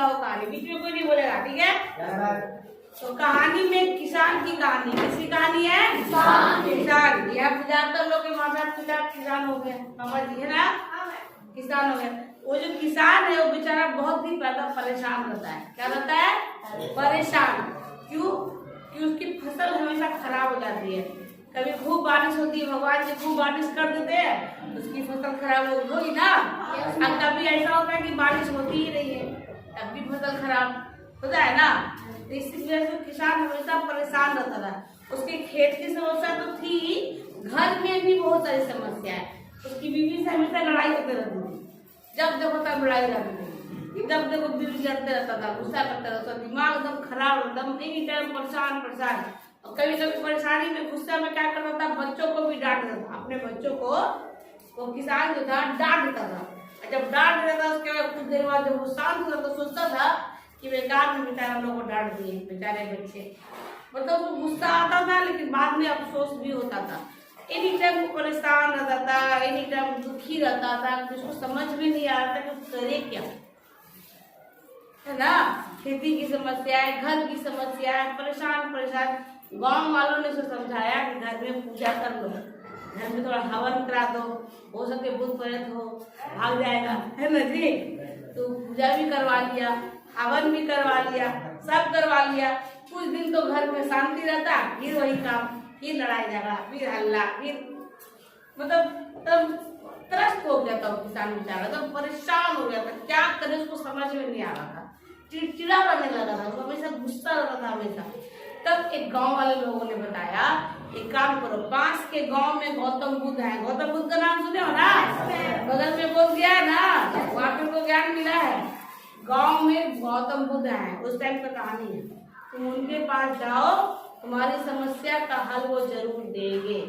सुनाओ कहानी, बीच में कोई नहीं बोलेगा, ठीक है। तो कहानी में किसान की कहानी, किसकी कहानी है? किसान। यह ज्यादातर लोग के माँ बाप पिता किसान हो गए, मामा जी है ना, किसान हो गए। वो जो किसान है वो बेचारा बहुत ही ज्यादा परेशान रहता है। क्या रहता है? परेशान। क्यों? कि उसकी फसल हमेशा खराब हो जाती है। कभी खूब बारिश होती है, भगवान जी खूब बारिश कर देते हैं, उसकी फसल खराब होगी ना। और कभी ऐसा होता है कि बारिश होती ही नहीं है, तब भी फसल खराब होता है ना। तो इसी वजह से किसान हमेशा परेशान रहता था। उसके खेत की समस्या तो थी, घर में भी बहुत सारी समस्या है। उसकी बीवी से हमेशा लड़ाई होते रहती थी, जब देखो तब लड़ाई रहती थी, जब देखो बीवी लड़ते रहता था, गुस्सा करता रहता, दिमाग एकदम खराब, एकदम एनी टाइम परेशान परेशान। और कभी कभी परेशानी में गुस्सा में क्या करता था, बच्चों को भी डांट देता था। अपने बच्चों को वो किसान जो था डांट देता था। और जब डांट देता था उसके बाद कुछ देर बाद जब वो शांत होता तो सोचता था कि बेकार में बेचारा हम लोग को डांट दिए बेचारे बच्चे। मतलब उसको गुस्सा आता था लेकिन बाद में अफसोस भी होता था। एनी टाइम वो परेशान रहता था, एनी टाइम दुखी रहता था, उसको समझ में नहीं आ रहा था कि करे क्या, है ना। खेती की समस्या है, घर की समस्या है, परेशान परेशान। गांव वालों ने उसे समझाया कि घर में पूजा कर लो, घर में थोड़ा हवन करा दो, हो सके भूत प्रेत हो भाग जाएगा, है ना जी। तो पूजा भी करवा लिया, हवन भी करवा लिया, सब करवा लिया। कुछ दिन तो घर में शांति रहता, फिर वही काम, फिर लड़ाई झगड़ा, फिर हल्ला, फिर मतलब तब त्रस्त हो गया था वो किसान बेचारा, तब परेशान हो गया था, क्या करे उसको समझ में नहीं आ रहा था, चिड़चिड़ा रहने लगा था, हमेशा गुस्सा रहता था हमेशा। तब एक गांव वाले लोगों ने बताया एक काम करो, पास के गांव में गौतम बुद्ध है। गौतम बुद्ध का नाम सुने हो ना, बगल में बोल गया है ना, वहाँ पे उनको ज्ञान मिला है। गांव में गौतम बुद्ध है, उस टाइम का कहानी है। तुम उनके पास जाओ, तुम्हारी समस्या का हल वो जरूर देंगे।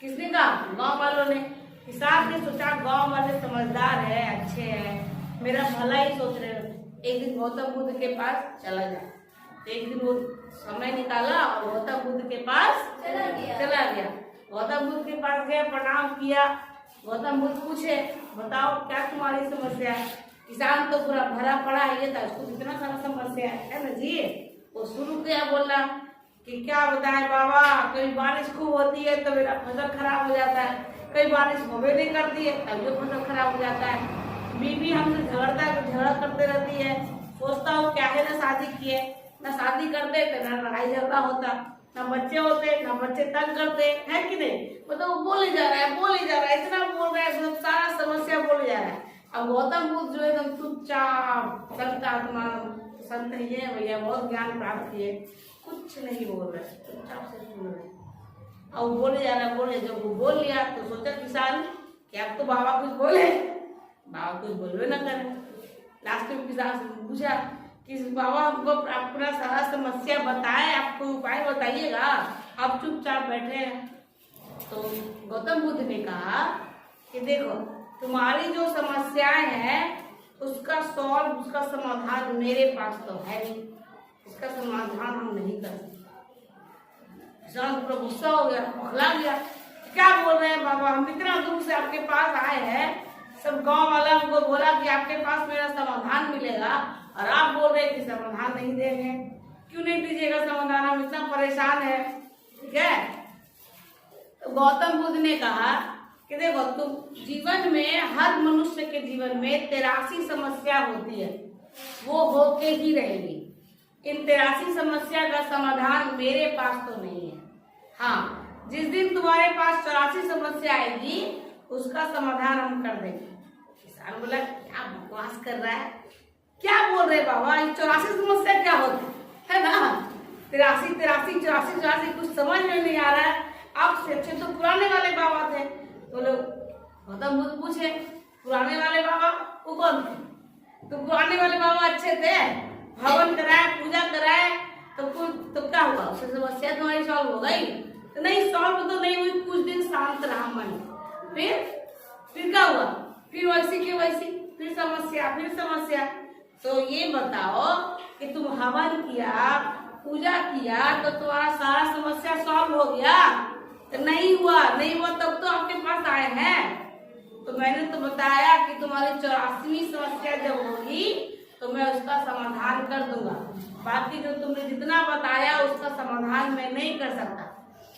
किसने कहा? गांव वालों ने। किसान ने सोचा गांव वाले समझदार है, अच्छे हैं, मेरा भला ही सोच रहे हैं। एक दिन गौतम बुद्ध के पास चला जाए। एक दिन वो समय निकाला और गौतम बुद्ध के पास चला गया। गौतम बुद्ध के पास गया, प्रणाम किया। गौतम बुद्ध पूछे, बताओ क्या तुम्हारी समस्या है? किसान तो पूरा भरा पड़ा है, ये था उसको कितना सारा समस्या है ना जी। वो शुरू किया बोलना कि क्या बताएं बाबा, कभी बारिश खूब होती है तो मेरा फसल खराब हो जाता है, कभी बारिश होवे नहीं करती है तब भी फसल खराब हो जाता है। बीवी हमसे झगड़ा करते रहती है, सोचता हूँ क्या है ना शादी किए, ना शादी करते तो ना लड़ाई झगड़ा होता, ना बच्चे होते, ना बच्चे तंग करते, है कि नहीं। मतलब वो बोले जा रहा है, इतना बोल रहा है, मतलब सारा समस्या बोले जा रहा है। अब गौतम बुद्ध जो एकदम चुपचाप संत आत्मा, संत ही है भैया, बहुत ज्ञान प्राप्त किए, कुछ नहीं बोल रहे, चुपचाप से सुन रहे। अब बोले जा रहा है, बोले, जब वो बोल लिया तो सोचा किसान कि अब तो बाबा कुछ बोले, बाबा कुछ बोलवे ना करे। लास्ट में किसान से पूछा कि बाबा हमको अपना सारा समस्या बताए, आपको उपाय बताइएगा, आप चुपचाप बैठे हैं। तो गौतम बुद्ध ने कहा कि देखो तुम्हारी जो समस्याएं हैं उसका सॉल्व, उसका समाधान मेरे पास तो है नहीं, इसका समाधान हम नहीं कर सकते। किसान पूरा गुस्सा हो गया, पगला गया, क्या बोल रहे हैं बाबा, हम इतना दूर से आपके पास आए हैं, सब गांव वाला हमको बोला कि आपके पास मेरा समाधान मिलेगा और आप बोल रहे हैं कि समाधान नहीं देंगे। क्यों नहीं दीजिएगा समाधान, हम इतना परेशान है, ठीक है। तो गौतम बुद्ध ने कहा कि देखो तुम जीवन में, हर मनुष्य के जीवन में 83 समस्या होती है, वो होके ही रहेगी। इन 83 समस्या का समाधान मेरे पास तो नहीं है। हाँ, जिस दिन तुम्हारे पास 84 समस्या आएगी उसका समाधान हम कर देंगे। किसान बोला क्या बकवास कर रहा है, क्या बोल रहे बाबा, 84 समस्या क्या होती है ना, 83 कुछ समझ में नहीं आ रहा है। आपसे अच्छे तो पुराने वाले बाबा थे। तो लोग गौतम बुद्ध पूछे पुराने वाले बाबा वो कौन थे? तो पुराने वाले बाबा अच्छे थे, हवन कराए, पूजा कराए, तो क्या हुआ, उससे समस्या तुम्हारी सॉल्व हो गई? तो नहीं, सॉल्व तो नहीं हुई, कुछ दिन शांत रहा मन। फिर क्या हुआ, फिर वैसी की वैसी, फिर समस्या। तो ये बताओ कि तुम हवन किया, पूजा किया तो तुम्हारा सारा समस्या सॉल्व हो गया? तो नहीं हुआ तब तो आपके पास आए हैं। तो मैंने तो बताया कि तुम्हारी 84वीं समस्या जब होगी तो मैं उसका समाधान कर दूंगा। बाकी जो तुमने जितना बताया उसका समाधान मैं नहीं कर सकता।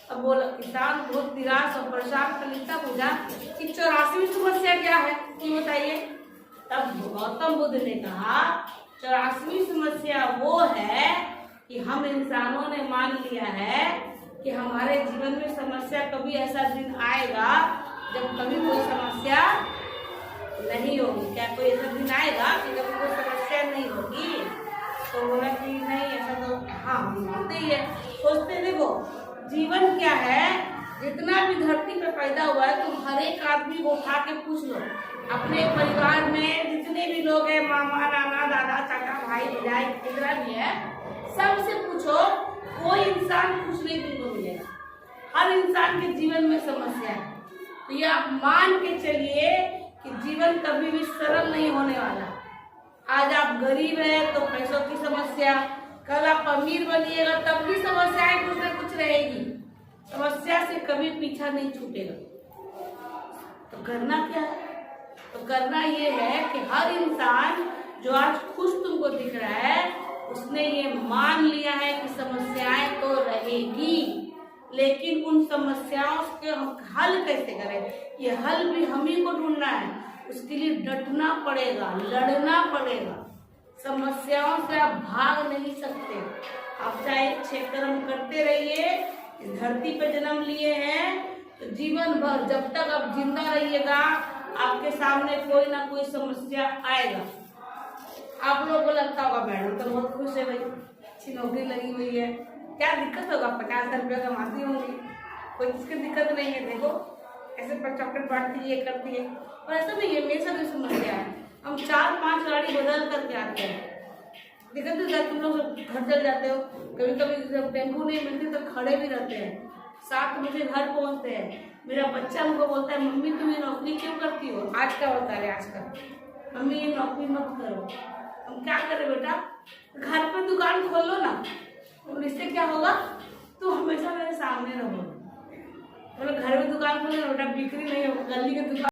अब बोला किसान बहुत निराश और परेशान खलीफा पूछा कि 84वीं समस्या क्या है, तुम बताइए। तब गौतम बुद्ध ने कहा 84वीं समस्या वो है कि हम इंसानों ने मान लिया है कि हमारे जीवन में समस्या, कभी ऐसा दिन आएगा जब कभी कोई समस्या नहीं होगी। क्या कोई ऐसा दिन आएगा कि कभी कोई समस्या नहीं होगी? तो बोला कि नहीं, ऐसा तो हाँ हम मानते ही है, सोचते। देखो जीवन क्या है, जितना भी धरती पे पैदा हुआ है तुम हर एक आदमी को उठा के पूछ लो, अपने परिवार में जितने भी लोग हैं, मामा नाना दादा चाचा भाई भैया जितना भी है, सबसे पूछो, कोई इंसान खुश नहीं तुमको मिलेगा। हर इंसान के जीवन में समस्या है। तो ये आप मान के चलिए कि जीवन कभी भी सरल नहीं होने वाला। आज आप गरीब हैं तो पैसों की समस्या, कल आप अमीर बनिएगा तब भी समस्याएं कुछ न कुछ रहेगी। समस्या से कभी पीछा नहीं छूटेगा। तो करना क्या है? तो करना ये है कि हर इंसान जो आज खुश तुमको दिख रहा है, उसने ये मान लिया है कि समस्याएं तो रहेगी, लेकिन उन समस्याओं के हम हल कैसे करें, ये हल भी हम ही को ढूंढना है। उसके लिए डटना पड़ेगा, लड़ना पड़ेगा। समस्याओं से आप भाग नहीं सकते। आप चाहे अच्छे कर्म करते रहिए, इस धरती पे जन्म लिए हैं तो जीवन भर जब तक आप जिंदा रहिएगा आपके सामने कोई ना कोई समस्या आएगा। आप लोगों को लगता होगा मैडम तो बहुत खुश है भाई, अच्छी नौकरी लगी हुई है, क्या दिक्कत होगा, 50,000 रुपया कमाती होंगी, कोई इसकी दिक्कत नहीं है। देखो ऐसे पर चॉकलेट बांटती है, ये करती है, और ऐसा नहीं है। मेरे साथ समस्या है, हम 4-5 गाड़ी बदल करके आते हैं। दिक्कत है, तुम लोग घर चल जाते हो, कभी कभी जब टेम्पो नहीं मिलती तो खड़े भी रहते हैं, 7 बजे घर पहुंचते हैं। मेरा बच्चा हमको बोलता है मम्मी तुम ये नौकरी क्यों करती हो? आज क्या होता है आजकल, मम्मी ये नौकरी मत करो। हम क्या करें बेटा, घर पे दुकान खोल लो ना, तो इससे क्या होगा, तो हमेशा मेरे सामने रहो। मतलब घर में दुकान खोलो ना बेटा, बिक्री नहीं होगा, गली की दुकान